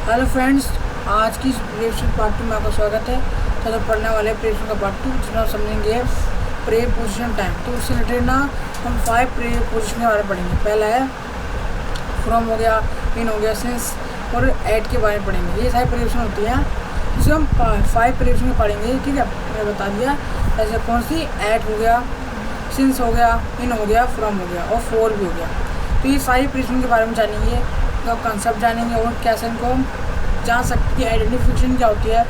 Hello friends, आज की presentation part 2 में आपका स्वागत है। तो पढ़ने वाले प्रेजेंटेशन का पार्ट 2 जिसमें आप समझेंगे प्रीपोजिशन टाइम। तो उससे रिलेटेड ना हम 5 प्रीपोजिशन के बारे में पढ़ेंगे। पहला है फ्रॉम हो गया, इन हो गया, सिंस और एट के बारे में पढ़ेंगे। ये सारी प्रीपोजिशन होती हैं जिसे हम 5 प्रीपोजिशन में पढ़ेंगे। ठीक है, मैंने बता दिया। ऐसे कौन सी, एट हो गया, सिंस हो गया, इन हो गया, फ्रॉम हो गया और फोर भी हो गया। तो ये सारी प्रीपोजिशन के बारे में जानेंगे, तो कंसेप्ट जानेंगे और कैसे इनको हम जान सकते हैं, आइडेंटिफिकेशन क्या होती है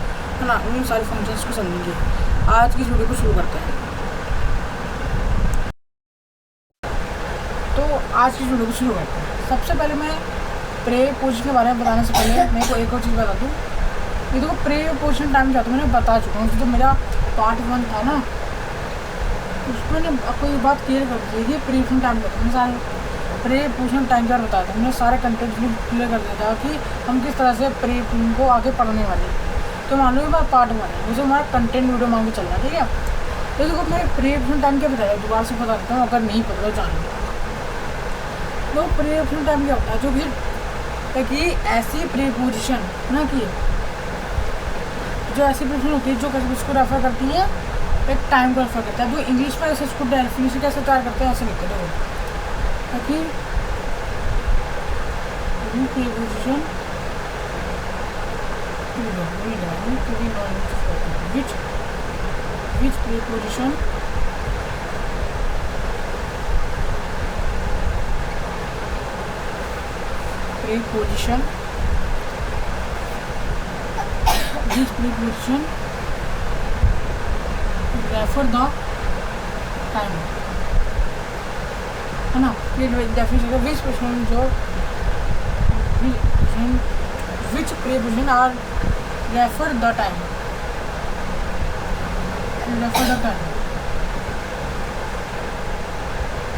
ना, उन सारे फंक्शंस को समझेंगे। आज की वीडियो को शुरू करते हैं। तो आज की वीडियो को शुरू करते हैं। सबसे पहले मैं प्रीपोजिशन के बारे में बताने से पहले मेरे को एक और चीज़ बता दूँ। ये देखो, प्रीपोजिशन टाइम क्या होता है मैंने बता चुका हूँ। जो मेरा पार्ट 1 था ना, उसमें मैंने आपको ये बात क्लियर कर दी थी। प्रीपोजिशन टाइम का मैंने सारे प्रीपोजिशन टाइम क्या बताया था, मैंने सारे कंटेंट क्लियर कर दिया था कि हम किस तरह से प्रीपोजिशन को आगे पढ़ने वाले। तो मान लो ये बात पार्ट 1 है, जैसे हमारा कंटेंट वीडियो मान के चल रहा है। ठीक है, तो देखो मैं प्रीपोजिशन टाइम क्या बताया, दोबारा से बता देता हूँ अगर नहीं पता तो जान लो। तो प्रीपोजिशन टाइम क्या होता है, जो कि ऐसी प्रीपोजिशन ना कि जो ऐसी प्रीपोजिशन होती है जो उसको रेफर करती है एक टाइम को रेफर करता है। जो इंग्लिश में ऐसे उसको डेफिनेशन कैसे तैयार करते हैं, ऐसे लिखते हैं ताकि preposition which preposition refer the time, है ना। ये डेफिनेशन है which preposition, जो which preposition are refer the time,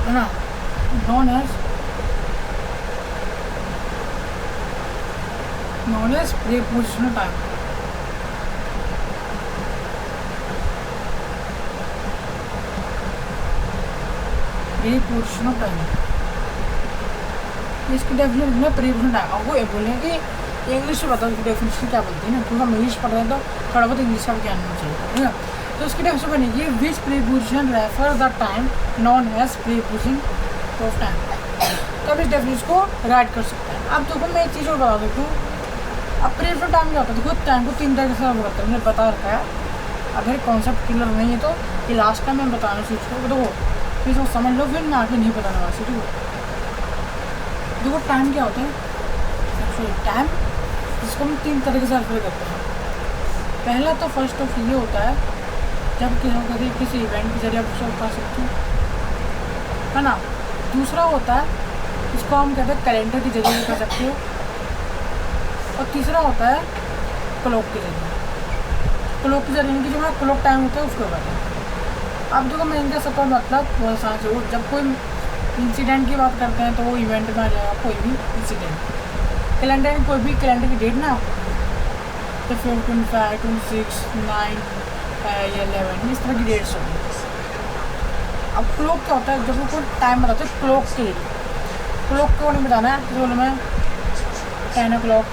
है ना, known as prepositional time। Preposition time, इसकी डेफिनेशन है प्रीपोजिशन टाइम। आपको ये बोलें कि इंग्लिश में बताओ इसकी डेफिनेशन क्या बोलती है ना, क्योंकि हम इंग्लिश पढ़ रहे हैं तो थोड़ा बहुत इंग्लिश का भी ज्ञान होना चाहिए। ठीक है, तो इसकी डेफिनेशन बनेगी which preposition refer the time known as preposition of time. तो अब इस डेफिनेशन को राइट कर सकते हैं। अब देखो मैं एक चीज़ और बता देता हूँ। अब प्रीपोजिशन टाइम क्या होता है, देखो टाइम को 3 तरीके से हम करते हैं, मैंने बता रखा है। अगर कॉन्सेप्ट क्लियर नहीं है तो ये लास्ट टाइम मैं बताना चीज़ को देखो फिर तो समझ लो, फिर मैं आगे नहीं बताने वाला। ठीक है, देखो टाइम क्या होता है, टाइम जिसको हम 3 तरीके से रेफर करते हैं। पहला तो फर्स्ट ऑफ ये होता है जब कभी किसी इवेंट के जरिए आप उसको कर सकते हो, है ना। दूसरा होता है इसको हम कहते हैं कैलेंडर के जरिए भी कर सकते हो। और तीसरा होता है क्लॉक के जरिए। क्लॉक के जरिए कि जो हमारा क्लॉक टाइम होता है उसके बाद। अब देखो मैं इनका सबका मतलब बहुत आसान से, जब कोई इंसिडेंट की बात करते हैं तो वो इवेंट में आ जाएगा, कोई भी इंसिडेंट। कैलेंडर में कोई भी कैलेंडर की डेट ना, तो 4, 25, 26, 9 या 11 इस तरह की डेट्स होती है। अब क्लॉक क्या होता है, जब वो कोई टाइम बताते हैं क्लॉक के लिए, क्लॉक को नहीं बताना है। तो बोलो मैं 10 o'clock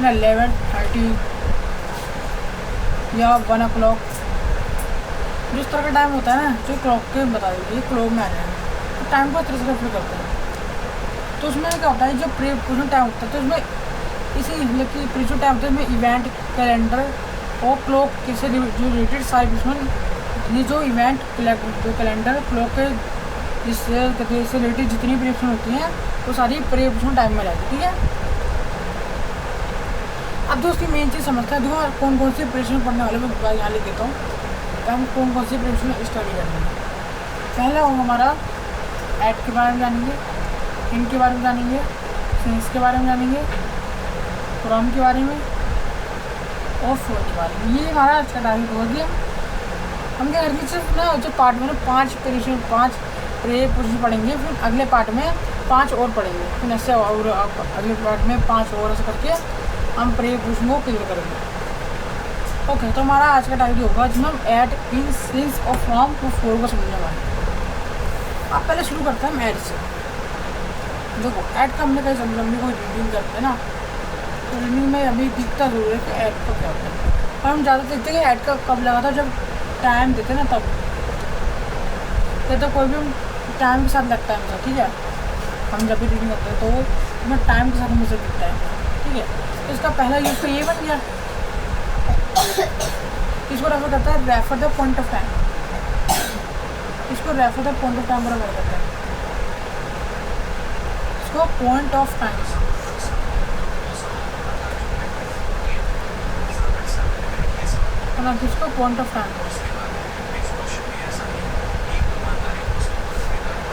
ना 11:30 या 1 o'clock, जिस तरह का टाइम होता है ना जो क्लॉक के बता देंगे, क्लॉक में आ जाएगा। तो टाइम को इस तरह से रेफर करते हैं। तो उसमें क्या होता है, जो प्रीपोजिशन टाइम होता है तो उसमें इसी मतलब कि प्रीपोजिशन टाइम होता है इसमें इवेंट, कैलेंडर और क्लॉक से जो रिलेटेड सारी प्रीपोजिशन, ये जो इवेंट, जो कैलेंडर, क्लॉक के इससे रिलेटेड जितनी प्रीपोजिशन होती हैं वो सारी प्रीपोजिशन टाइम में रहती है। ठीक है, अब जो उसकी मेन चीज़ समझते हैं, देखो कौन कौन सी प्रीपोजिशन पढ़ने वाले मैं यहाँ लिख देता हूँ। हम कौन कौन सी प्रीपोजिशन स्टडी करेंगे। पहला होगा हमारा एट के बारे में जानेंगे, इन के बारे में जानेंगे, सिंस के बारे में जानेंगे, फ्रॉम के बारे में और फोर के बारे में। ये हमारा आज का टारगेट हो गया। हम क्या करेंगे, सिर्फ ना जो पार्ट में ना 5 प्रीपोजिशन पढ़ेंगे, फिर अगले पार्ट में 5 और पढ़ेंगे, फिर ऐसे और अगले पार्ट में 5 और ऐसे करके हम प्रीपोजिशन को क्लियर करेंगे। ओके, तो हमारा आज का टारगेट होगा जिसमें हम एट, इन, सिंस और फ्रॉम को 4 को समझने वाले। अब पहले शुरू करते हैं हम ऐड से। देखो ऐड का हमने कहीं लंबी कोई रीडिंग करते हैं ना, तो रीडिंग में अभी दिखता जरूर है कि ऐड का क्या होता है। और हम ज़्यादा देखते हैं कि ऐड का कब लगा था, जब टाइम देते ना तब। तो कोई भी हम टाइम के साथ लगता है हमेशा, ठीक है। हम जब भी रीडिंग करते हैं तो वो हमें टाइम के साथ हमेशा दिखता है, ठीक है। तो इसका पहला यूज़ तो ये बन गया। इसको रेफर करता है refer the point of time. इसको refer the point of time refer करता है, इसको पॉइंट ऑफ टाइम। किसको पॉइंट ऑफ टाइम।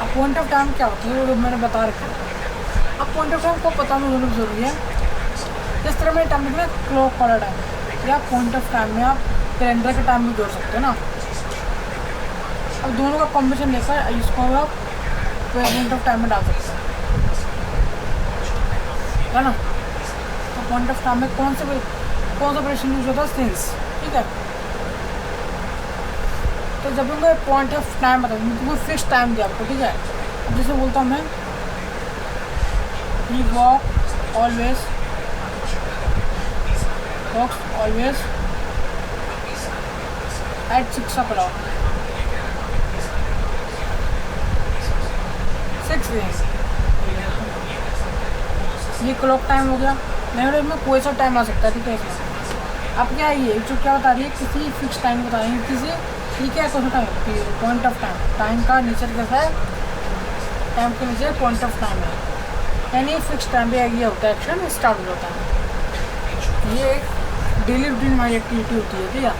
अब पॉइंट ऑफ टाइम क्या होता है वो मैंने बता रखा है। अब पॉइंट ऑफ टाइम को पता होना दोनों जरूरी है। जिस तरह में टाइम लिखना क्लॉक वाला टाइम या पॉइंट ऑफ टाइम में आप कैलेंडर का टाइम भी जोड़ सकते हो ना। अब दोनों का कॉम्बिनेशन लेकर इसको आप पॉइंट ऑफ टाइम में डाल सकते है ना। तो पॉइंट ऑफ टाइम में कौन सा ऑपरेशन यूज होता है, सिंस, ठीक है। तो जब भी मैं पॉइंट ऑफ टाइम बताऊँ तो फिक्स टाइम दिया आपको, ठीक है। अब जैसे बोलता हूँ मैं, he walk always at 6 o'clock, 6 AM। ये क्लॉक टाइम हो गया। मेरे में कोई सा टाइम आ सकता है, ठीक है। इसमें अब क्या है, ये जो क्या बता रही है, किसी फिक्स टाइम बता रही है, किसी, ठीक है, कौन सा time, point of time. Time का नेचर कैसा है, टाइम के नीचे पॉइंट ऑफ टाइम है, यानी फिक्स टाइम पे ये होता है, एक्शन स्टार्ट हो जाता है। ये एक डेली रूटीन हमारी एक्टिविटी होती है, ठीक है।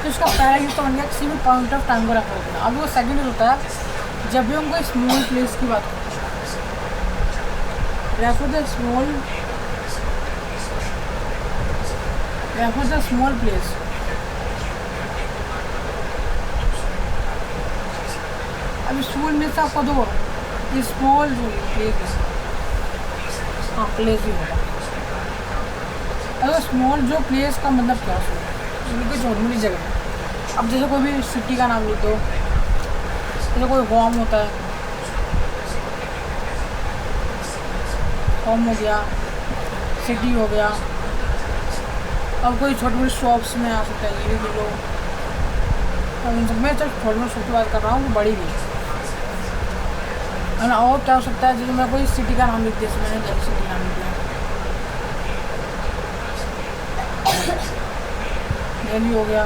तो इसका पहला यूज तो बन गया किसी भी पॉइंट ऑफ टाइम को रेफर करना। अब वो सेकंड यूज होता है जब भी हम कोई स्मॉल प्लेस की बात करते हैं, रेफर द स्मॉल प्लेस। अब स्मॉल में से आपको दो स्मॉल जो प्लेस है, हाँ प्लेस ही होगा। अगर स्मॉल जो प्लेस का मतलब क्या है, बिल्कुल छोटी मोटी जगह है। अब जैसे कोई भी सिटी का नाम लिख दो, जैसे कोई होम होता है, होम हो गया, सिटी हो गया। अब कोई छोटी मोटी शॉप्स में आ सकता है, ये भी लो। अब इन सब में छोटी मोटी शॉप की बात कर रहा हूँ, बड़ी भी है ना। और क्या हो सकता है, जैसे मैं कोई सिटी का नाम लिख दिया, मैंने दिल्ली सिटी नाम लिख दिया, दिल्ली हो गया।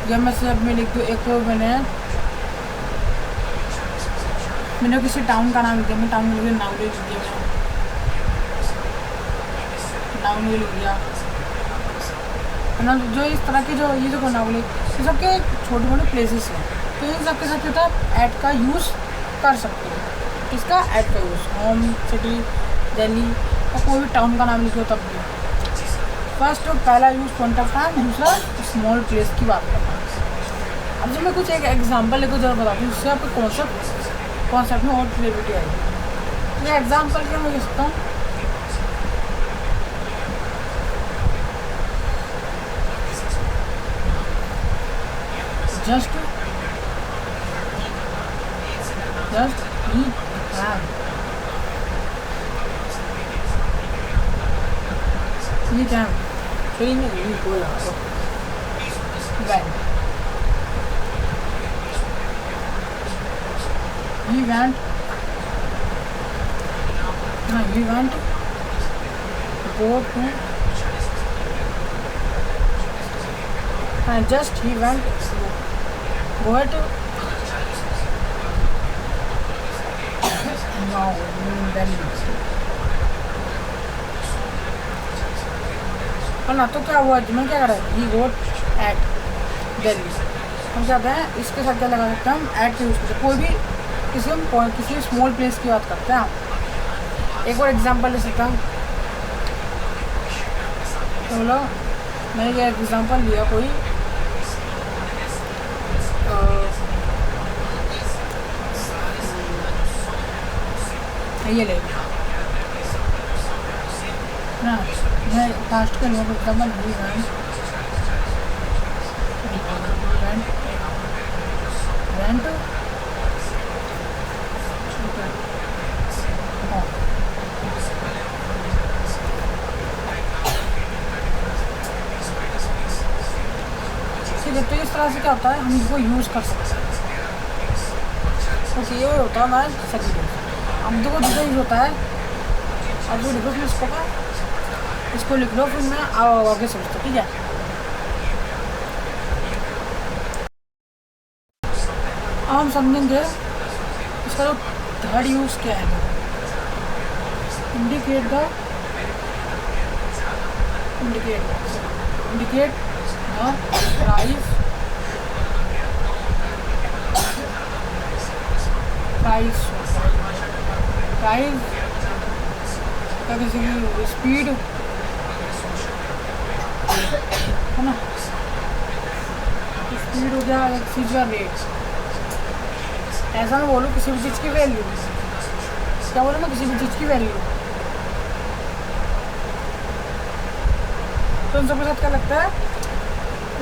जब मैं सब में लिख दूँ, एक तो मैंने किसी टाउन का नाम लिख दिया, मैं टाउन लिख दिया, नावली लिख दिया, नावली लिख दिया, है ना। जो इस तरह के जो ये जो नावली, ये सबके छोटे मोटे प्लेसेस हैं। तो इन सबके साथ होता है ऐड का यूज़ कर सकते हो। इसका ऐड का यूज़ होम, सिटी, दिल्ली और कोई भी टाउन का नाम लिखो तब भी। फर्स्ट और पहला यूज़ पॉइंट ऑफ टाइम, दूसरा स्मॉल प्लेस की बात करना। अब जब मैं कुछ एक एग्जांपल लेकर ज़रा बताती हूँ, उससे आपको कॉन्सेप्ट में और क्लियरिटी आएगी। मैं एग्जांपल क्या मैं कह सकता हूँ, जस्ट ही हैव, ये क्या सही में यही बोल रहा हूँ, he went go to, and just he went go to now Delhi, है ना। तो क्या हुआ, मैं क्या कर रहा है, ही गोट एट दिल्ली। हम क्या हैं, इसके साथ क्या लगा सकते हैं, हम एट यूज़ करते हैं। कोई भी किसी स्मॉल प्लेस की बात करते हैं। एक और एग्जांपल ले सकता हूँ, तो बोलो मैंने ये एग्जांपल लिया कोई ये ले ना, मैं फास्ट कर लूँ एग्जाम्पल रेंट तरह से क्या होता है, हम इसको यूज़ कर सकते हैं। तो ये होता है हमारा सेकंड यूज। अब देखो दूसरा यूज होता है, अब जो देखो फिर इसको लिख लो, फिर मैं आगे समझता हूँ, ठीक है। अब हम समझेंगे इसका जो थर्ड यूज क्या है। इंडिकेट द प्राइस का किसी की स्पीड है ना, स्पीड हो गया, एक चीज़ का रेट। ऐसा मैं बोलूँ किसी भी चीज़ की वैल्यू, क्या बोलूँ मैं, किसी भी चीज़ की वैल्यू। तो इन सबके साथ क्या लगता है,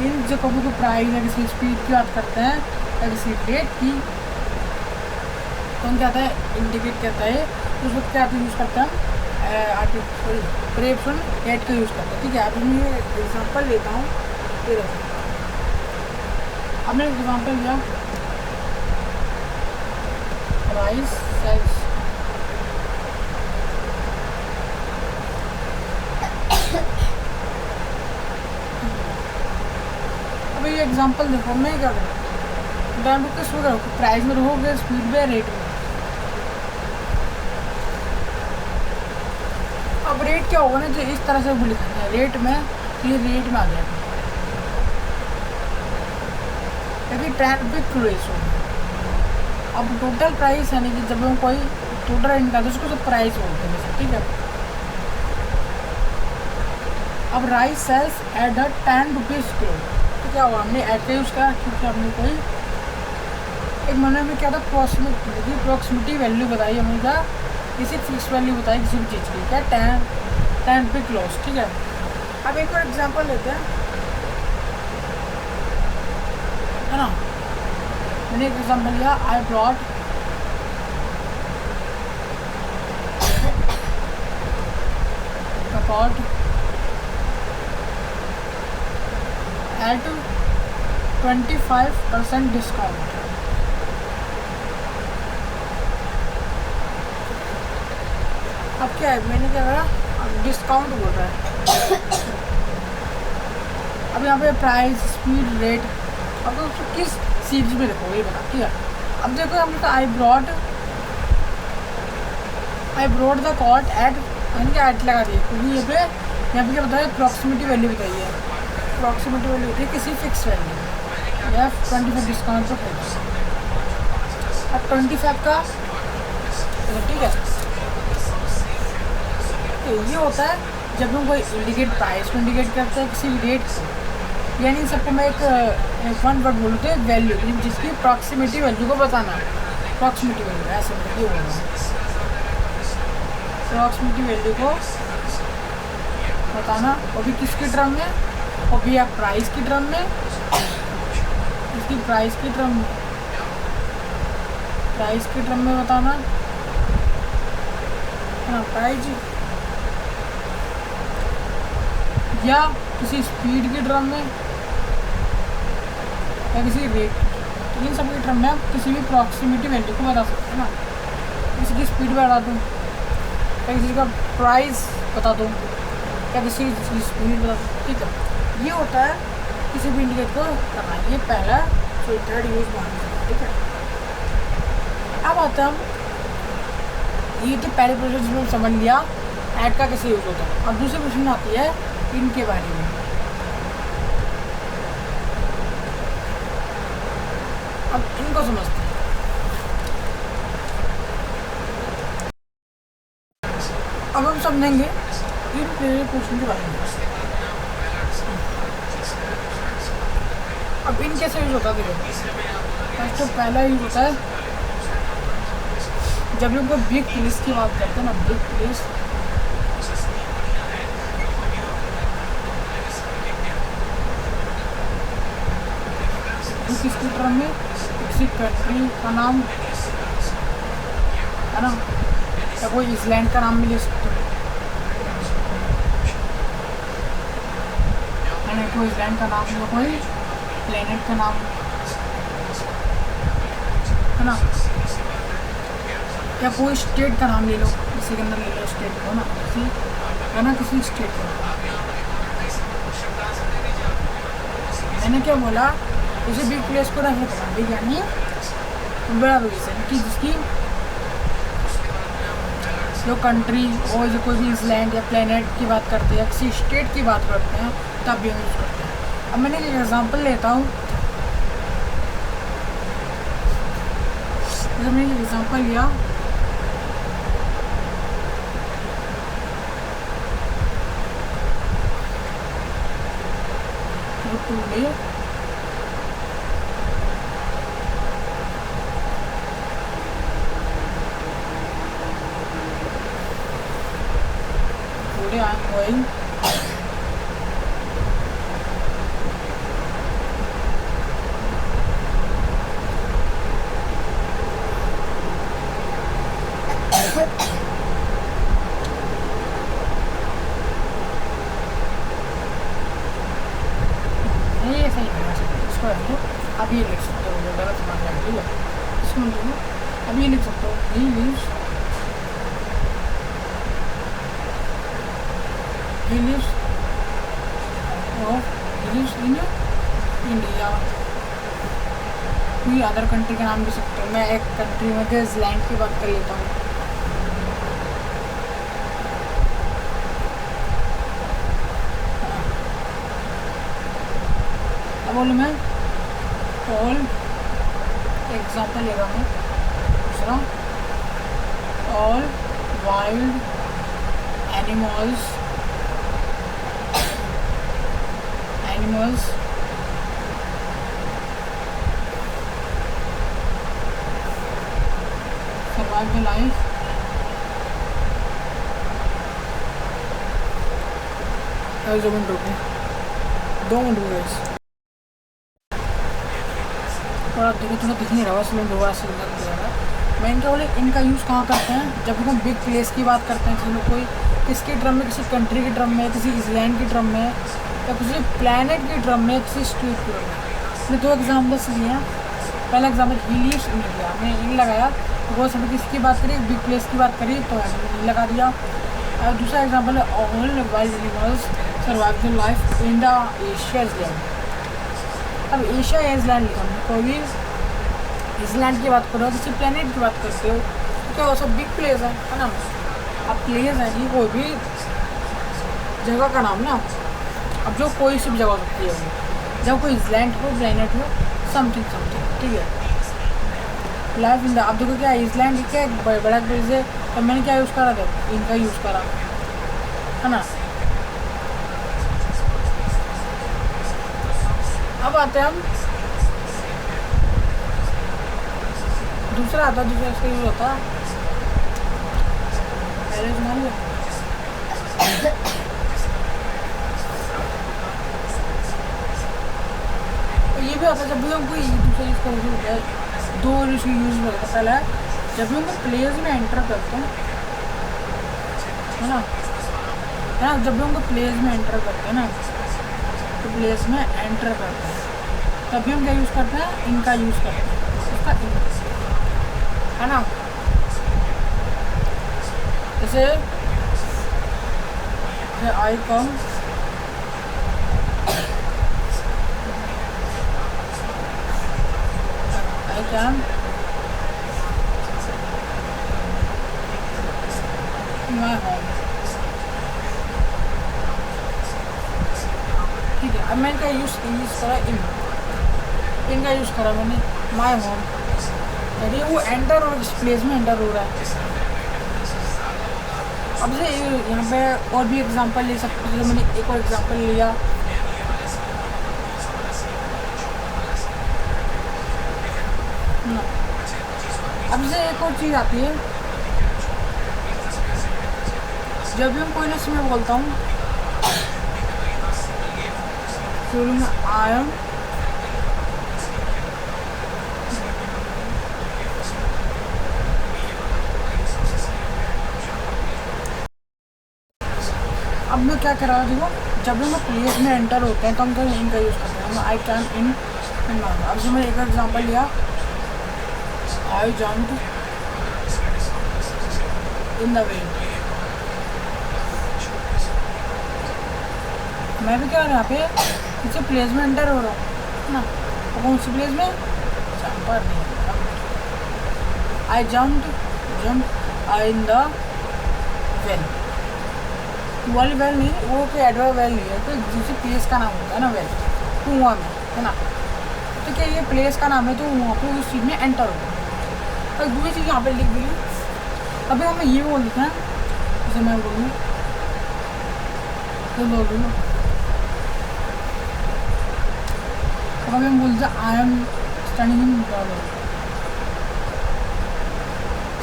इन जो कभी को प्राइस या किसी स्पीड की बात करते हैं या किसी रेट की, तो हम क्या आता है, इंडिकेट कहता है। उस वक्त क्या यूज़ करते हैं, प्रेफरेंस रेट का यूज़ करते हैं, ठीक है। अभी मैं एग्जांपल लेता हूँ, ये देखो अब मैंने एग्जांपल लिया, प्राइस सेल्स, अब ये एग्जांपल देखो, मैं क्या करूँ, टाइम को किस में प्राइस में रहोगे, स्पीड में, रेट में। अब रेट क्या होगा ना, जो इस तरह से वो लिखा है रेट में, तो ये रेट में आ जाएगा, क्योंकि ट्रैफिक रेशो। अब टोटल प्राइस यानी कि जब हम कोई टोटल निकालते हैं उसको तो प्राइस बोलते हैं, ठीक है। अब rice sells at 10 rupees kilo, तो क्या हुआ, हमने एट का यूज़ करा क्योंकि हमने कोई एक महीने में क्या था, प्रॉक्सिमिटी वैल्यू बताई हमने, क्या किसी फिक्स वैल्यू बताई किसी भी चीज़ की, क्या 10 रुपये किलो, ठीक है। अब एक और एग्जांपल लेते हैं, है ना। मैंने एक एग्जांपल लिया, आई ब्रॉट कपॉट एट 25% डिस्काउंट। अब क्या है, मैंने क्या करा, अब डिस्काउंट बोल रहा है। अब यहाँ पे प्राइस, स्पीड, रेट, अब तो किस चीज़ में देखो ये बता, ठीक है। अब देखो हमने कहा I brought the caught at, यानी कि एट लगा दिए, क्योंकि ये पे यहाँ पे क्या बताया, प्रॉक्सिमिटी वैल्यू बताइए। प्रॉक्सिमिटी वैल्यू होती है किसी फिक्स वैल्यू या 25 डिस्काउंट पर है। अब 25 का, ठीक है। तो ये होता है जब हम कोई इंडिकेट प्राइस को इंडिकेट करते हैं किसी भी रेट को, यानी सबको मैं एक वन वर्ड बोलते हैं वैल्यू, जिसकी प्रॉक्सिमिटी वैल्यू को बताना है। प्रॉक्सिमिटी वैल्यू ऐसे मतलब ये बोल रहा है, प्रॉक्सिमिटी वैल्यू को बताना, वो भी किसके टर्म में, वो भी आप प्राइस की टर्म में, इसकी प्राइस की टर्म में, प्राइस की टर्म में बताना है ना, प्राइस, या किसी स्पीड की टर्म में या किसी रेट, इन सब की टर्म में आप किसी भी प्रॉक्सिमिटी वैल्यू को बता सकते हैं ना। किसी की स्पीड बता दूँ, या किसी का प्राइस बता दूँ, या किसी की स्पीड बता दूँ, ठीक है। ये होता है किसी भी इंडिकेट को करना, ये पहला जो थर्ड यूज मानना, ठीक है। अब आता हम, ये तो पहले प्रोसेस में समझ लिया ऐड का कैसे यूज होता है। अब दूसरी क्वेश्चन आती है इनके बारे में। अब इनको समझते हैं। अब हम समझेंगे इन क्वेश्चन के बारे में। अब इन कैसे यूज होता है, देखो तो पहला यूज होता है जब लोग बिग प्लेस की बात करते हैं ना, बिग प्लेस, किसकी टर्म में, किसी कंट्री का नाम है ना, या कोई इसलैंड का नाम भी ले सकते हो, है ना, कोई इसलैंड का नाम या कोई प्लेनेट का नाम, है ना, या कोई स्टेट का नाम ले लो, इसी के अंदर ले लो स्टेट को ना, किसी, है ना, किसी स्टेट को। मैंने क्या बोला, किसी बिग प्लेस को रेफर करना, बिग यानी बड़ा रीजन कि जिसकी जो कंट्री और जो कोई भी लैंड या प्लेनेट की बात करते हैं, किसी स्टेट की बात करते हैं, तब भी यूज़ करते हैं। अब मैंने एक एग्जांपल लेता हूँ, जब मैंने एक एग्जांपल लिया, टुडे I am going ये सही है, इसको रखो, अब ये लिख सकते हो, गलत मान जाए, ठीक है, इसको देखो, अब ये लिख सकते हो, he lives in इंडिया। कोई अदर कंट्री का नाम भी सकते हो, मैं एक कंट्री में न्यूजीलैंड की बात कर लेता हूँ। अब बोलूँ मैं ऑल एग्जाम्पल ले रहा हूँ, दूसरा all wild animals survive the life as a window, don't do this। और आप देखो थोड़ा दिख नहीं रहा, इसलिए दोबारा से लग जाएगा। मैं इनका बोले, इनका यूज़ कहाँ करते हैं, जब हम बिग प्लेस की बात करते हैं, चलो कोई किसके ड्रम में, किसी कंट्री के ड्रम में, किसी आइलैंड के ड्रम में, या किसी प्लैनेट के ड्रम में, किसी स्ट्रीट के ड्रम में। मैंने दो एग्जाम्पल्स लिए हैं। पहला example he lives in India, मैंने इन लगाया, तो वो सब किसकी बात करी, बिग प्लेस की बात करी, तो मैंने लगा दिया। और दूसरा एग्जाम्पल है all wild animals survive the life in the Asia island. अब एशिया आइलैंड लिखा, कोई भी आइलैंड की बात करो, किसी प्लेनेट की बात करते हो, तो क्या वो सब बिग प्लेस है ना। अब प्लेस है नहीं, कोई भी जगह का नाम ना, अब जो कोई सी भी जगह हो सकती है, वो जब कोई आइलैंड हो, प्लेनेट हो, समथिंग, ठीक है। लाइफ इन द, अब देखो क्या आइलैंड क्या बड़ा प्लेस है, तो मैंने क्या यूज़ करा था, इनका यूज़ करा, है ना। अब आते हैं हम दूसरा आता, दूसरा इसका यूज़ होता पहले मान ये भी आता है, जब भी हम कोई दूसरा इसका यूज़ होता है, दो इसका यूज़ होता है। पहला जब भी हम प्लेस में एंटर करते हैं, है ना, जब भी हम प्लेस में एंटर करते हैं ना, तो प्लेस में एंटर करते हैं, तभी हम क्या यूज़ करते हैं, इनका यूज़ करते हैं, इसका है ना। जैसे आई कम, आई कैन माई होम, ठीक है। अब मैं इनका यूज़ करा, इनका यूज़ करा मैंने, माई होम, यानी वो एंटर और इस प्लेस में एंटर हो रहा है। अब से यहाँ पे और भी एग्जांपल ले सकते हैं, मैंने एक और एग्जांपल लिया, अब से एक और चीज़ आती है, जब भी हम कोई ना मैं बोलता हूँ, शुरू में आई एम, अब मैं क्या कर रहा हूँ, देखो जब भी हम प्लेस में एंटर होते हैं तो हम इनका यूज़ करते हैं, आई कैन इन अब जो मैंने एक एग्जांपल लिया, I jump in the wind. मैं भी क्या यहाँ पे इसे प्लेस में एंटर हो रहा हूँ ना, तो कौन सी प्लेस में, जंपर नहीं, I jump in the well. वाली वेल नहीं, वो कोई एडवर्ब वेल नहीं है, तो जिस प्लेस का नाम होता है ना वेल, कुआं में, है ना। तो क्या ये प्लेस का नाम है, तो वहाँ पे उस चीज़ में एंटर होगा। और दूसरी चीज़ यहाँ पे लिख दी। अभी हमें ये बोल देते हैं, जैसे मैं बोलूँ तो बोल दूँ, तो अभी हम बोलते हैं I am standing in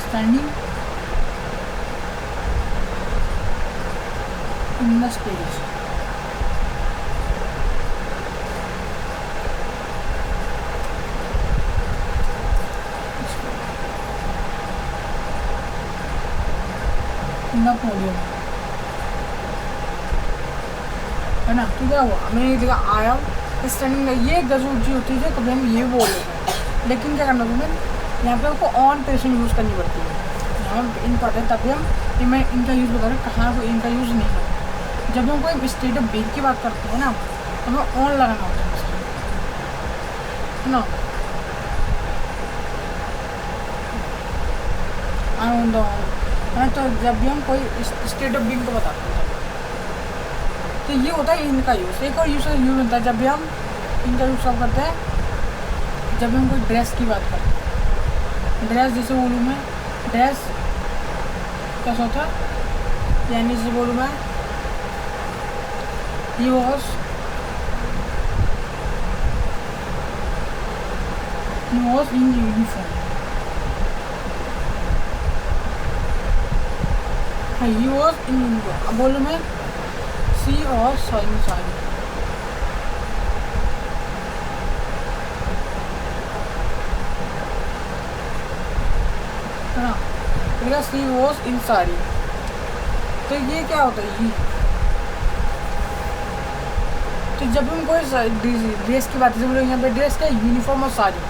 standing in the stage. In the podium, है ना। तो क्या हुआ, मैंने ये लिखा आई एम स्टैंडिंग। ये गजब ऊँची होती है कभी हम ये बोल लेते हैं, लेकिन क्या करना तुम्हें यहाँ पे आपको ऑन प्रेशन यूज़ करनी पड़ती है। यहाँ इन पढ़ते हैं तभी हम, मैं इनका यूज़ बता रहा हूँ, कहाँ को इनका यूज़ नहीं करते। जब हम कोई स्टेट ऑफ बीइंग की बात करते हैं ना, तो हमें ऑन लगाना होता है ना, ऑन द ऑन, है। तो जब भी हम कोई स्टेट ऑफ बीइंग को बताते हैं, तो ये होता है इनका यूज़। एक और यूज़ होता है जब भी हम इनका यूज़ कब करते हैं, जब हम कोई ड्रेस की बात करते हैं। ड्रेस जैसे बोलूँ मैं, ड्रेस कैसा होता है, यानी जैसे बोलूँ मैं, he was in uniform, he was in uniform. अब बोलूँ मैं सी और सॉरी साड़ी, है ना। सी वॉज इन साड़ी, तो ये क्या होता है, ये तो जब हम कोई ड्रेस की बात, जैसे यहाँ पे ड्रेस क्या, यूनिफॉर्म और साड़ी।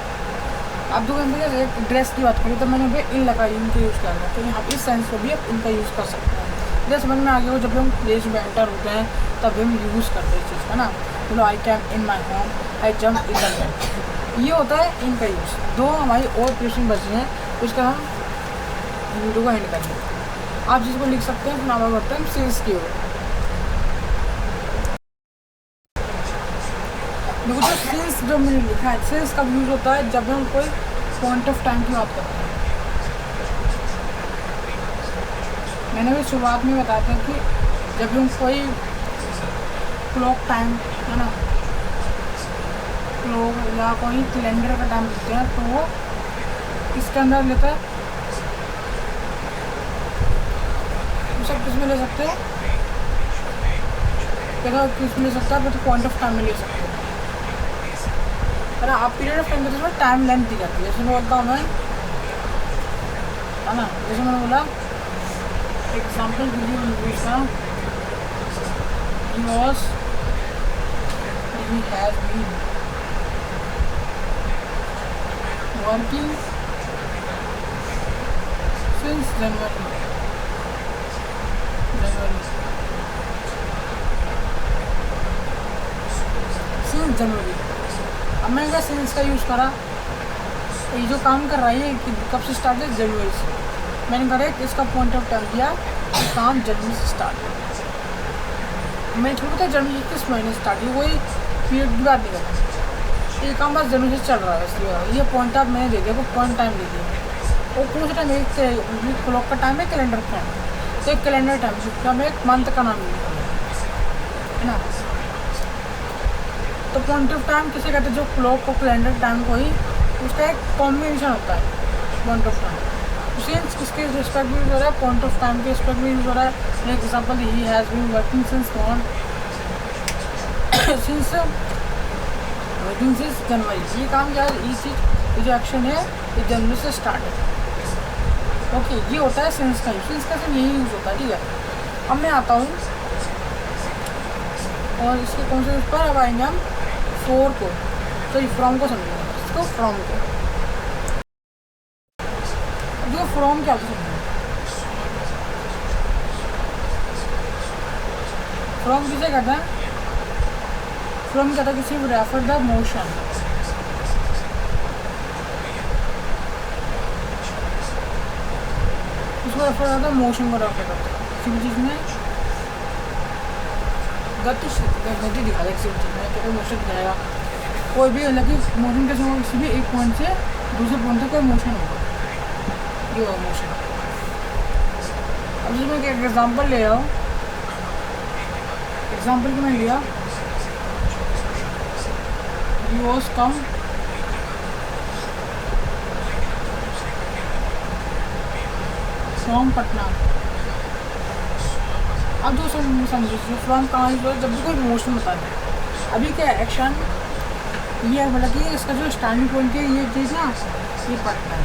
अब दो एक ड्रेस की बात करें तो मैंने भी इन लगा, इनका यूज़ कर रहा है, तो यहाँ इस सेंस को भी आप इनका यूज़ कर सकते हैं। जैसे समझ में आ गया हो, जब हम प्लेस में एंटर होते हैं तब हम यूज़ करते हैं इस चीज़ का ना। बोलो I came in my home, I jump in the bed, ये होता है इनका यूज़। दो हमारी और क्वेश्चन बचे हैं, उसका हम वीडियो को एंड करेंगे। आप जिसको लिख सकते हैं नाम बढ़ते हैं सेल्स की ओर। देखो जो सेल्स जो मैंने लिखा है, सेल्स कब यूज़ होता है, जब हम कोई पॉइंट ऑफ टाइम की बात करते हैं। मैंने भी शुरुआत में बताया था कि जब हम कोई क्लॉक टाइम, है ना, क्लॉक या कोई कैलेंडर का टाइम लिखते हैं, तो वो इसके अंदर लेता है, सब किस में ले सकते हैं, किस में ले सकता है, तो पॉइंट ऑफ टाइम में ले सकते हैं, है ना। आप पीरियड ऑफ टाइम में टाइम लेंथ दी जाती है। जैसे मैं बोलता हूँ मैं, है ना, जैसे मैंने बोला एग्जाम्पल यूज़ का, he has been working since January अब मैंने क्या सिंस का यूज़ करा, तो ये जो काम कर रहा है ये कब से स्टार्ट है, जनवरी से। मैंने करा इसका पॉइंट ऑफ टाइम दिया, काम जनवरी से स्टार्ट है। मैंने छोड़ था जनवरी किस महीने स्टार्ट हुई, वही पीरियड की बात नहीं करता, ये काम बस जनवरी से चल रहा है, इसलिए ये पॉइंट ऑफ मैंने दे दिया, वो पॉइंट टाइम दे दिया। और कौन सा टाइम, एक क्लॉक का टाइम है, कैलेंडर का टाइम, तो एक कैलेंडर टाइम जिसका मैं एक मंथ का नाम लिखा है ना। तो पॉइंट ऑफ टाइम किसे कहते हैं, जो क्लॉक और कैलेंडर टाइम को ही उसका एक कॉम्बिनेशन होता है पॉइंट ऑफ टाइम। सिंस किसके रिस्पेक्ट में यूज़ हो रहा है, पॉइंट ऑफ टाइम के रिस्पेक्ट में यूज़ हो रहा है। Example, he has been working since January. ये काम क्या है, ये चीज़ जो एक्शन है ये जनवरी से स्टार्ट है। ओके, ये होता है सिंस का यूज। सिंस का सिर्फ यही यूज़ होता है, ठीक है। अब मैं आता हूँ और इसके कौन से यूज़ पर अब आएंगे हम, फोर को। सॉरी फ्रॉम को समझेंगे, इसको फ्रॉम को। देखो फ्रॉम क्या होता है, फ्रॉम किसे कहते हैं, फ्रॉम कहता है किसी भी रेफर द मोशन, उसको रेफर करता है, मोशन को रेफर करता है। किसी भी चीज़ में गति दिखा दे, किसी भी चीज़ में तो मोशन दिखाएगा। कोई भी मतलब कि मोशन कैसे होगा, किसी भी एक पॉइंट से दूसरे पॉइंट तक कोई मोशन होगा, ये होगा मोशन। अब इसमें एक एग्जांपल ले आओ, एग्जांपल की मैंने लिया यूएस कम फ्रॉम पटना। अब जो समझो फ्रॉम कहाँ है, जब भी कोई मोशन बता दें। अभी क्या एक्शन ये है, मतलब कि इसका जो स्टार्टिंग पॉइंट है ये चीज़ ना, ये पटना है,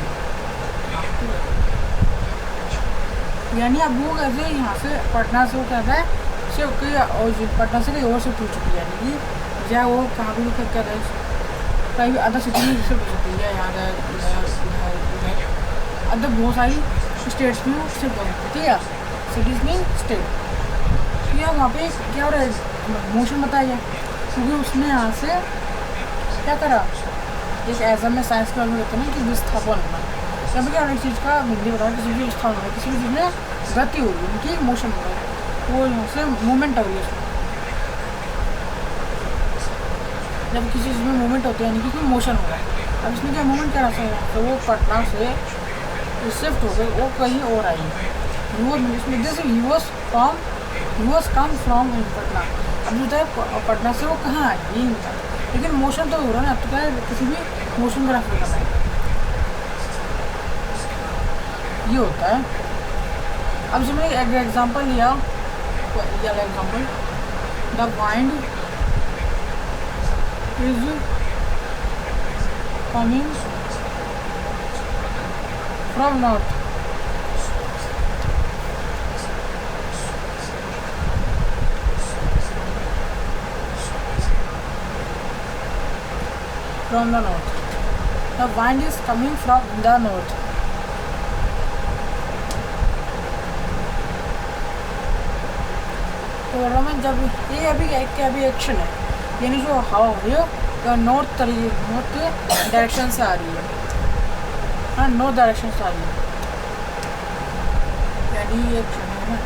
यानी अब वो कैसे यहाँ से पटना से वो कहता है सिर्फ कोई और पटना से कहीं और से पूछ चुकी है, यानी कि चाहे वो कहाँ भी क्या है, कहीं भी अदर सिटी में से पूछ सकती है, यहाँ अदर बहुत सारी स्टेट्स में शिफ्ट हो सकती है, ठीक है, सिटीज़ में स्टेट। या वहाँ पे क्या हो रहा है, मोशन बताया जाए, क्योंकि उसने यहाँ से क्या करा, एक ऐसा में साइंस के बारे में कहते हैं कि विस्थापन होना, यहाँ पे क्या एक चीज़ का हिंदी बताया, किसी भी विस्थापन हो रहा है, किसी भी चीज़ में गति हो रही है, उनकी मोशन हो रहा है, वो यहाँ से मूवमेंट हो रही है उसमें। जब किसी चीज़ में मूवमेंट होती है यानी कि मोशन हो रहा है। अब इसमें क्या मूवमेंट क्या रहा है, तो वो पटना से शिफ्ट हो गए, वो कहीं और आई है, इसमें जैसे यूएस कम फ्रॉम पटना। अब जो है पटना से वो कहाँ आई, यही होता है, लेकिन मोशन तो हो रहा है ना, तो क्या है किसी भी मोशन को रेफर करना है, ये होता है। अब इसमें एक एग्जांपल लिया, example the wind is coming from north. From the north. The wind is coming from the north. तो रोमन जब ये अभी एक्शन है, यानी जो हवा हो रही है नॉर्थ डायरेक्शन से आ रही है, हाँ नॉर्थ डायरेक्शन से आ रही है, यानी ये एक्शन है ना,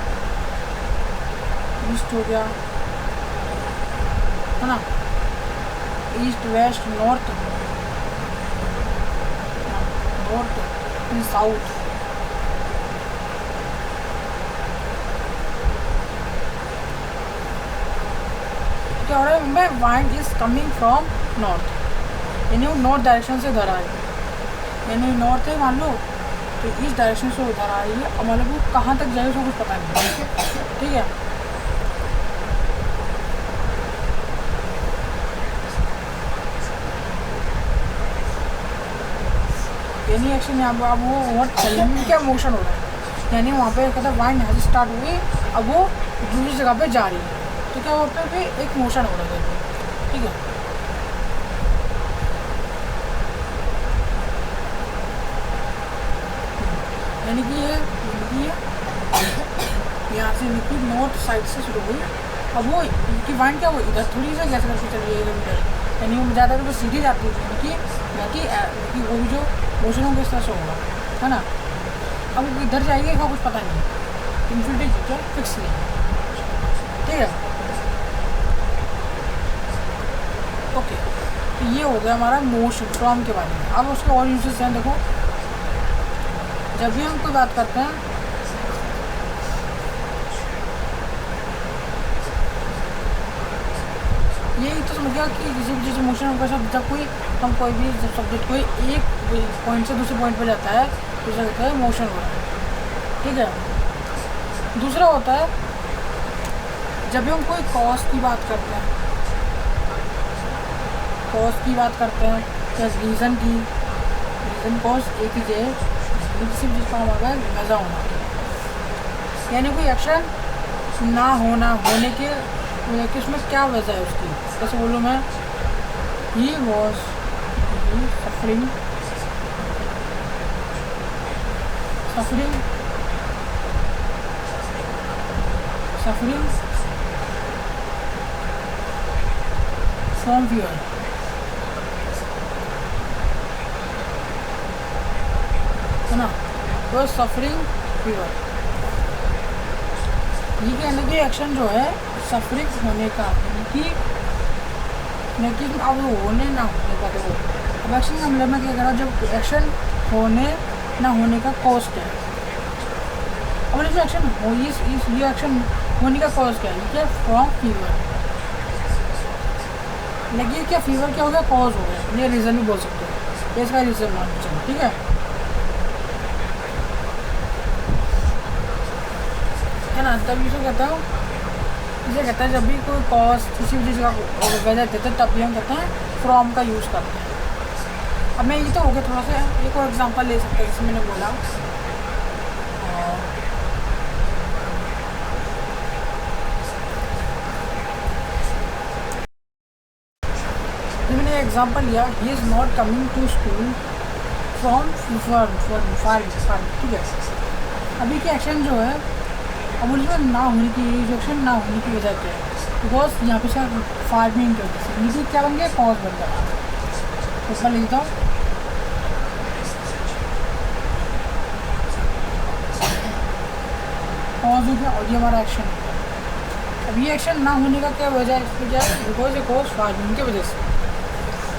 ईस्ट हो गया है ना, ईस्ट वेस्ट नॉर्थ साउथ। क्या हो रहा है, मैं wind is coming from north, यानी वो नॉर्थ डायरेक्शन से उधर आ रही है, यानी नॉर्थ है मान लो, तो इस डायरेक्शन से उधर आ रही है, और मतलब वो कहाँ तक जाएगी उसको कुछ पता नहीं, ठीक है। यानी एक्शन यहाँ पर अब वो चलने क्या मोशन हो रहा है, यानी वहाँ पे कहता है वाइंड यहाँ से स्टार्ट हुई, अब वो दूसरी जगह पे जा रही है, तो क्या वहाँ पे भी एक मोशन हो रहा है, ठीक है। यानी कि ये यहाँ से निकली नॉर्थ साइड से शुरू हुई, अब वो इनकी वाइंड क्या, वो इधर थोड़ी सा कैसे करके चली है इधर, यानी वो ज़्यादा तो सीधी जाती है, कि वो भी जो मोशन होगा इस तरह से होगा, है ना। अब इधर जाएगी इसका कुछ पता नहीं, इन्फिनिटी जो फिक्स नहीं, ठीक है, ओके। तो ये हो गया हमारा मोशन फ्रॉम के बारे में। अब उसके और यूजेस हैं, देखो जब भी हम कोई बात करते हैं, यही तो समझ गया कि किसी भी चीज़ मोशन होगा, जब कोई भी सब्जेक्ट कोई एक पॉइंट से दूसरे पॉइंट पे जाता है तो उसे कहता है मोशन हो रहा है, ठीक है। दूसरा होता है जब भी हम कोई कॉज की बात करते हैं, या रीज़न कॉज एक ही है, किसी भी चीज़ का हमारा मज़ा होना, यानी कोई एक्शन ना होने के उसमें क्या वजह है उसकी, कैसे बोलूँ मैं, ही वॉज जाएगी suffering, suffering, suffering from fever, है ना। तो सफरिंग फीवर, ये कहने की एक्शन जो है सफरिंग होने का, लेकिन अब होने ना होने का, तो अब एक्शन का मतलब मैं क्या कह रहा हूँ, जब एक्शन होने ना होने का कॉस्ट है। अब जो एक्शन हो, ये एक्शन होने का कॉज क्या है, ये क्या फ्रॉम फीवर, लेकिन क्या फीवर क्या हो गया, कॉज हो गया, ये रीज़न भी बोल सकते हो, ये इसका रीज़न मान के चलो, ठीक है। ना तब इसे कहता हूँ, इसे कहता है जब भी कोई कॉज किसी भी चीज़ का वजह देते हैं तब भी हम कहते हैं फ्रॉम का यूज़ करते हैं। अब मैं ये तो हो गया, थोड़ा सा एक और एग्जांपल ले सकते हैं, जैसे मैंने बोला मैंने एग्जांपल लिया, he is not coming to school from farm, ठीक है। अभी के एक्शन जो है, अब उसमें ना होने की, जो एक्शन ना होने की वजह क्या है, बिकॉज यहाँ पे शायद फार्मिंग की वजह से, नीचे क्या बन गया, कॉज बन गया। तो मैं लिखता हूँ कॉज हो गया और ये हमारा एक्शन हो गया। अब ये एक्शन ना होने का क्या वजह है, इसकी क्या है, बिकॉज ये कॉज फार्मिंग की वजह से।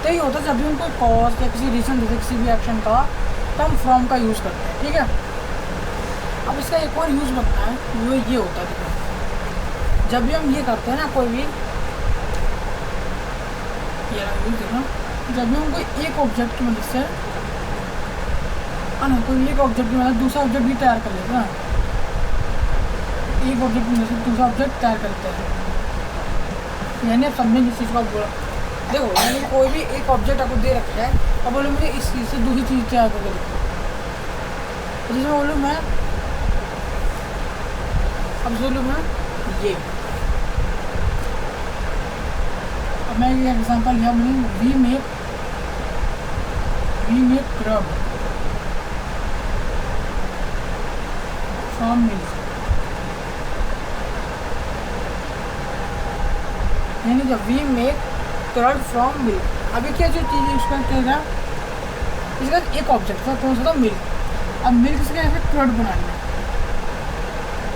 तो ये होता है जब भी उनको कॉज या किसी रीज़न देते किसी भी एक्शन का, तो हम फ्रॉम का यूज़ करते हैं, ठीक है। अब इसका एक और यूज़ बनता है, वो ये होता है, देखो जब भी हम ये करते हैं ना, कोई भी ये यूज़ देखो, जब भी हम कोई एक ऑब्जेक्ट की मदद से, है ना, कोई एक ऑब्जेक्ट की मदद दूसरा ऑब्जेक्ट भी तैयार कर लेते हैं, एक ऑब्जेक्ट की मदद से दूसरा ऑब्जेक्ट तैयार करते हैं, यानी अब समझें जिस चीज़ का बोला, देखो यानी कोई भी एक ऑब्जेक्ट आपको दे रखा है, अब बोलो मुझे इस चीज़ से दूसरी चीज़ तैयार करके देखो, जैसे बोलूँ मैं, अब बोलूँ मैं ये, अब मैं ये एग्जांपल लिया मैंने, we make curd from milk, यानी जब we make curd from milk, अभी क्या जो चीज़ यूज करते हैं, इसका एक ऑब्जेक्ट था, कौन सा था, मिल्क। अब मिल्क से क्या है, कर्ड बनाना,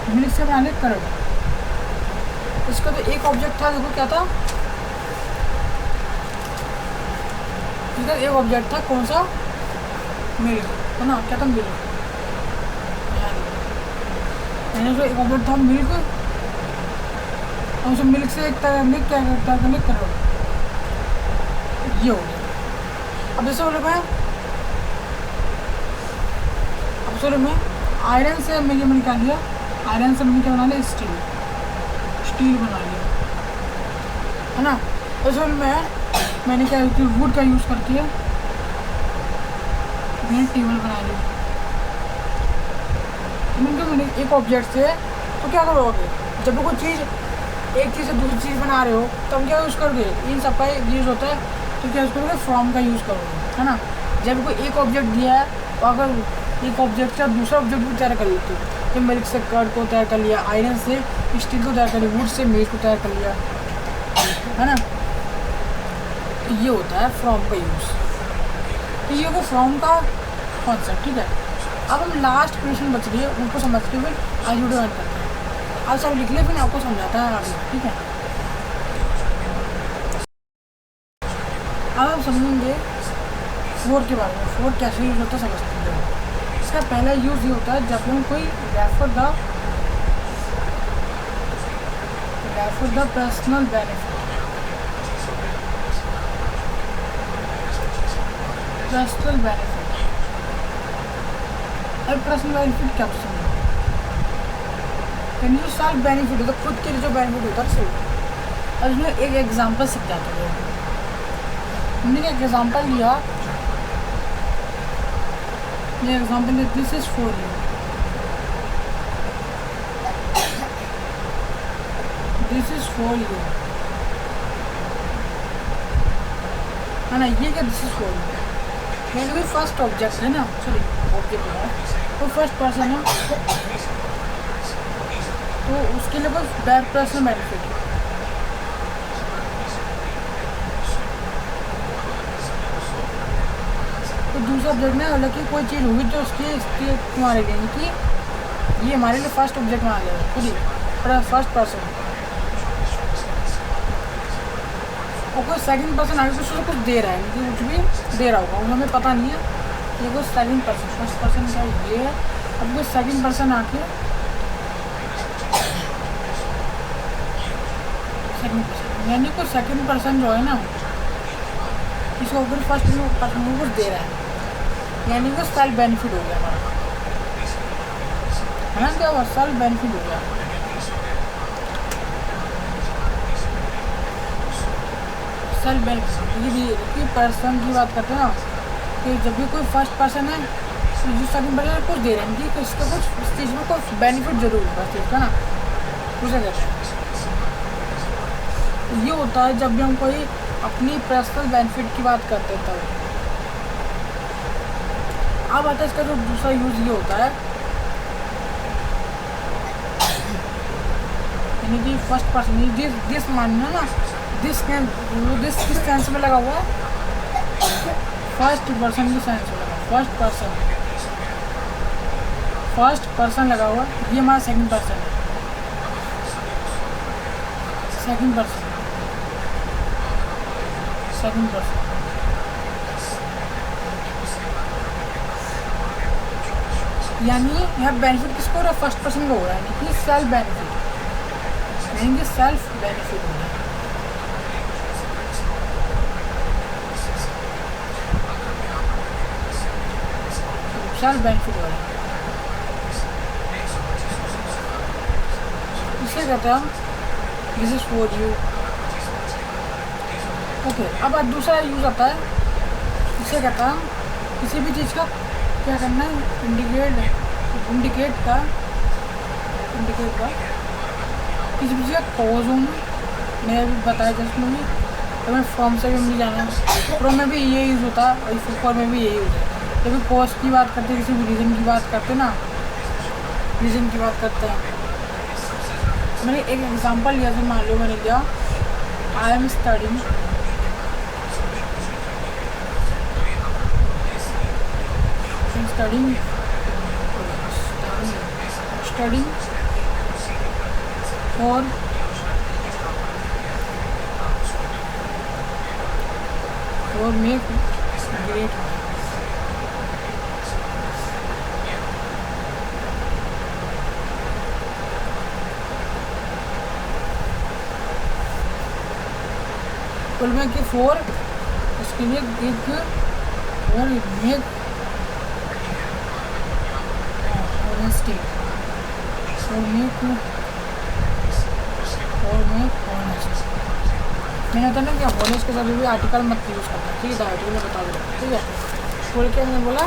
मिल्क से बनाने कर्ड, इसका तो एक ऑब्जेक्ट था, देखो क्या था, इसका एक ऑब्जेक्ट था, कौन सा, मिल्क, है ना, क्या था, मिल्क, यानी जो एक ऑब्जेक्ट था मिल्क, और उसे मिल्क से एक तरह मिल्क क्या करता है, मिल्क कर्ड, ये हो गया। अब जैसे बोले मैं, अब सॉरी मैं आयरन से मैंने निकाल लिया, आयरन से मैंने क्या बना लिया, स्टील बना लिया, है ना। जैसे मैंने क्या वुड का यूज़ करके मैंने टेबल बना लिया, मैंने एक ऑब्जेक्ट से, तो क्या करोगे, जब कोई चीज़ एक चीज़ से दूसरी चीज़ बना रहे हो तो हम क्या यूज़ करोगे, इन सब का यूज़ होता है, तो क्या यूज़ करोगे, फ्रॉम का यूज़ करोगे, है ना। जब कोई एक ऑब्जेक्ट दिया है, तो अगर एक ऑब्जेक्ट से दूसरा ऑब्जेक्ट भी तैयार कर लेते हो, तो मिल्क से कर्ड को तैयार कर लिया, आयरन से स्टील को तैयार कर लिया, वुड से मेज को तैयार कर लिया, है ना। तो ये होता है फ्रॉम का यूज़, तो ये वो फ्रॉम का कॉन्सेप्ट, ठीक है। अब हम लास्ट क्वेश्चन बच रही है, उनको समझ के फिर आज वीडियो ऐड करते हैं, आज सब लिख ले, फिर आपको समझाता है आगे, ठीक है। अब हम समझेंगे फोर के बारे में, फोर कैसे यूज़ होता है समझते हैं। इसका पहला यूज़ ये होता है जब हम कोई रेफर द पर्सनल बेनिफिट, अब पर्सनल बेनिफिट क्या पसंद है, यानी जो सेल्फ बेनिफिट होता है, खुद के लिए जो बेनिफिट होता है सिर्फ। अब इसमें एक एग्जांपल सीख जाते हैं, हमने एक एग्जांपल लिया, ये एग्जांपल है, this is for you, this is for you, है ना, ये क्या, दिस इज फॉर यू, यानी कि फर्स्ट ऑब्जेक्ट है ना, सॉरी ऑब्जेक्ट है तो फर्स्ट पर्सन है, तो उसके लिए बस दैट पर्सन बेनिफिट। तो दूसरा ऑब्जेक्ट में हालांकि कोई चीज़ होगी तो उसकी इसके तुम्हारे लिए कि ये हमारे लिए फर्स्ट ऑब्जेक्ट में आ गया खुद ही फर्स्ट पर्सन, और कोई सेकंड पर्सन आगे उसको कुछ दे रहा है, कि कुछ भी दे रहा होगा हमें पता नहीं है, ये कोई सेकंड पर्सन, फर्स्ट पर्सन का ये है। अब कोई सेकंड पर्सन आके सेकंड पर्सन यानी कोई सेकंड पर्सन जो है ना इसको फिर फर्स्ट पर्सन को कुछ दे रहा है, यानी कि सेल्फ बेनिफिट हो गया हमारा, है ना, क्या हुआ सेल्फ बेनिफिट हो गया। सेल्फ बेनिफिट ये पर्सन की बात करते हैं ना, कि जब भी कोई फर्स्ट पर्सन है तो जो सेकंड पर्सन कुछ दे रहे हैं कि इसका कुछ इस चीज़ में कोई बेनिफिट जरूर होगा चीज़ का ना, उसे कहते हैं। ये होता है जब भी हम कोई अपनी पर्सनल बेनिफिट की बात करते हैं तब। अब आता है इसका जो दूसरा यूज़ ये होता है, यानी कि फर्स्ट पर्सन दिस मानना ना, दिस किस सेंस में लगा हुआ है, फर्स्ट पर्सन के सेंस में लगा, फर्स्ट पर्सन लगा हुआ, ये हमारा सेकंड पर्सन है, सेकंड पर्सन यानी यहाँ बेनिफिट किसको हो रहा है, फर्स्ट पर्सन को हो रहा है, यानी कि सेल्फ बेनिफिट, यानी कि सेल्फ बेनिफिट हो रहा है। सेल्फ बेनिफिट हो रहा है, इसे कहते हैं this is for you. Okay, अब दूसरा यूज़ आता है, इसे कहता है किसी भी चीज़ का क्या करना है, इंडिकेट का किसी भी चीज़ का कॉज हूँ, मैंने अभी बताया जस्ट में भी, तो मैं फॉर्म से भी मिल जाना है, प्रो में भी ये यूज़ होता है और फॉर में भी यही यूज़ है। जब भी कॉज की बात करते हैं, किसी भी रीज़न की बात करते हैं ना, रीज़न की बात करते हैं, मैंने एक एग्जांपल लिया था, मान लो मैंने लिया I am studying for make great कुल में कि फोर इसके लिए एक और मेक ऑनेस्टी और मेक ऑनेस्ट। मैंने होता ना कि ऑनेस्ट के साथ भी आर्टिकल मत यूज़ करना, ठीक है, आर्टिकल में बता दो, ठीक है। बोल के मैंने बोला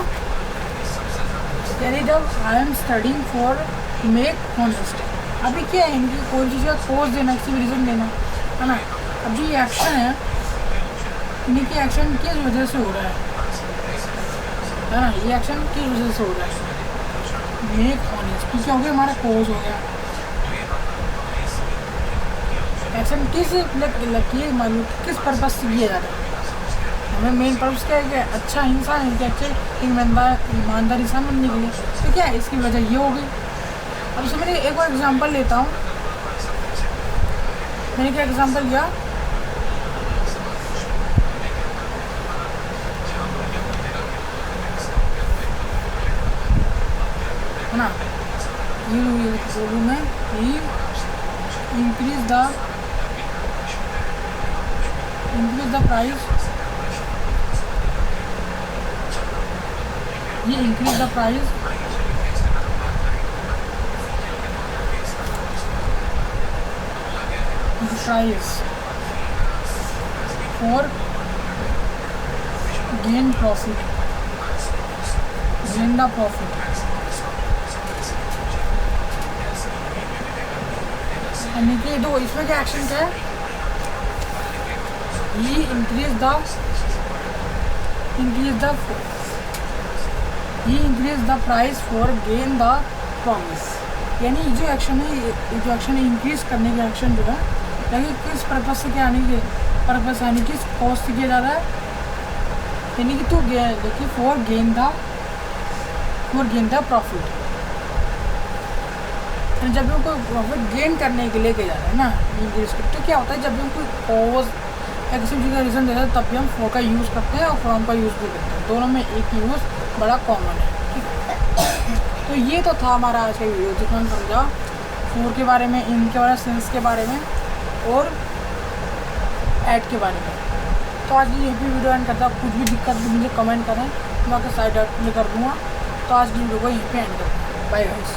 यानी जब I am studying for make honest, अभी क्या है इनकी कोई चीज़ का कोर्स देना, किसी भी रीज़न देना, है ना। अभी ये एक्शन है, इनकी एक्शन किस वजह से हो रहा है ना, ये एक्शन किस वजह से हो रहा है, मेक ऑनेस्ट, क्योंकि हो गया हमारा कोर्स हो गया। एक्शन किस मालूम किस पर्पज़ से किया जाता है, हमें मेन पर्पज़ क्या है कि अच्छा इंसान है, कि अच्छे ईमानदार इंसान बनने के लिए, तो क्या है इसकी वजह ये हो गई। अब इसमें मैंने एक और एग्जांपल लेता हूँ, मैंने क्या एग्जांपल लिया, है ना, ये बोलूँ मैं इंक्रीज द प्राइस, ये increase the price for gain the profit, यानी कि दो इसमें क्या एक्शन क्या है, ये increase the increase the price for gain the promise. यानी जो एक्शन है, जो एक्शन है इंक्रीज करने का एक्शन जो है, लेकिन किस पर्पज से क्या आने के पर्पज यानी किस कॉस्ट से किया जा रहा है, यानी कि देखिए फॉर गेन द प्रॉफिट। जब भी उनको प्रॉफिट गेन करने के लिए किया जा रहा है ना इंक्रीज कर, तो क्या होता है जब भी हम कोई कॉज या किसी चीज़ का रीज़न देता है तब भी हम फॉर का यूज़ करते हैं और फ्रॉम का यूज़ भी करते हैं, दोनों में एक यूज़ बड़ा कॉमन है। तो ये तो था हमारा आज का वीडियो, जिसमें हम समझा फॉर के बारे में, इनके बारे में, सिंस के बारे में और ऐड के बारे में। तो आज की यही भी वीडियो एंड करता, कुछ भी दिक्कत मुझे कमेंट करें, मैं आपके साइड आउट कर दूँगा। तो आज की वीडियो को यहीं पे एंड करता हूँ। Bye guys.